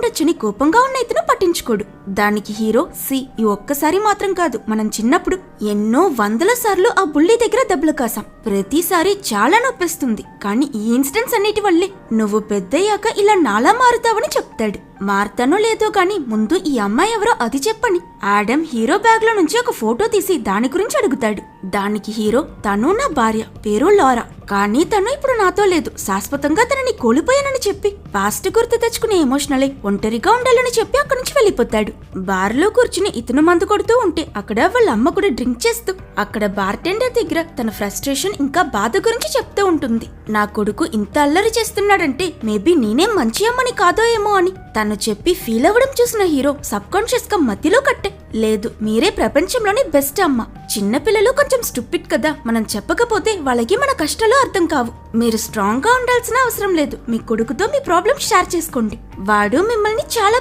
ఉండొచ్చని కోపంగా ఉన్న ఇతను పట్టించుకోడు. దానికి హీరో ఈ ఒక్కసారి మాత్రం కాదు, మనం చిన్నప్పుడు ఎన్నో వందల సార్లు ఆ బుల్లి దగ్గర దెబ్బలు కాసాం. ప్రతిసారి చాలా నొప్పిస్తుంది. కానీ ఈ ఇన్సిడెంట్స్ అన్నిటి వల్లే నువ్వు పెద్దయ్యాక ఇలా నాలా మారుతావని చెప్తాడు. మారుతానో లేదో గాని ముందు ఈ అమ్మాయి ఎవరో అది చెప్పని ఆడమ్ హీరో బ్యాగ్ లో నుంచి ఒక ఫోటో తీసి దాని గురించి అడుగుతాడు. దానికి హీరో, తను నా భార్య, పేరు లారా, కానీ తను ఇప్పుడు నాతో లేదు, శాశ్వతంగా తనని కోల్పోయానని చెప్పి పాస్ట్ గుర్తు తెచ్చుకునే ఎమోషనల్ అయి ఒంటరిగా ఉండాలని చెప్పి అక్కడి నుంచి వెళ్లిపోతాడు. బార్ లో కూర్చుని ఇతను మందు కొడుతూ ఉంటే అక్కడ వాళ్ళ అమ్మ కూడా డ్రింక్ చేస్తూ అక్కడ బార్టెండర్ దగ్గర తన ఫ్రస్ట్రేషన్ ఇంకా బాధ గురించి చెప్తూ ఉంటుంది. నా కొడుకు ఇంత అల్లరి చేస్తున్నాడంటే మేబీ నేనే మంచి అమ్మని కాదో ఏమో అని తను చెప్పి ఫీల్ అవ్వడం చూసిన హీరో సబ్ కాన్షియస్ గా మధ్యలో కట్టే, లేదు మీరే ప్రపంచంలోని బెస్ట్ అమ్మ. చిన్నపిల్లలు కొంచెం స్టూపిడ్ కదా, మనం చెప్పకపోతే వాళ్ళకి మన కష్టాలు అర్థం కావు. మీరు స్ట్రాంగ్ గా ఉండాల్సిన అవసరం లేదు. మీ కొడుకుతో మీ ప్రాబ్లం షేర్ చేసుకోండి, వాడు మిమ్మల్ని చాలా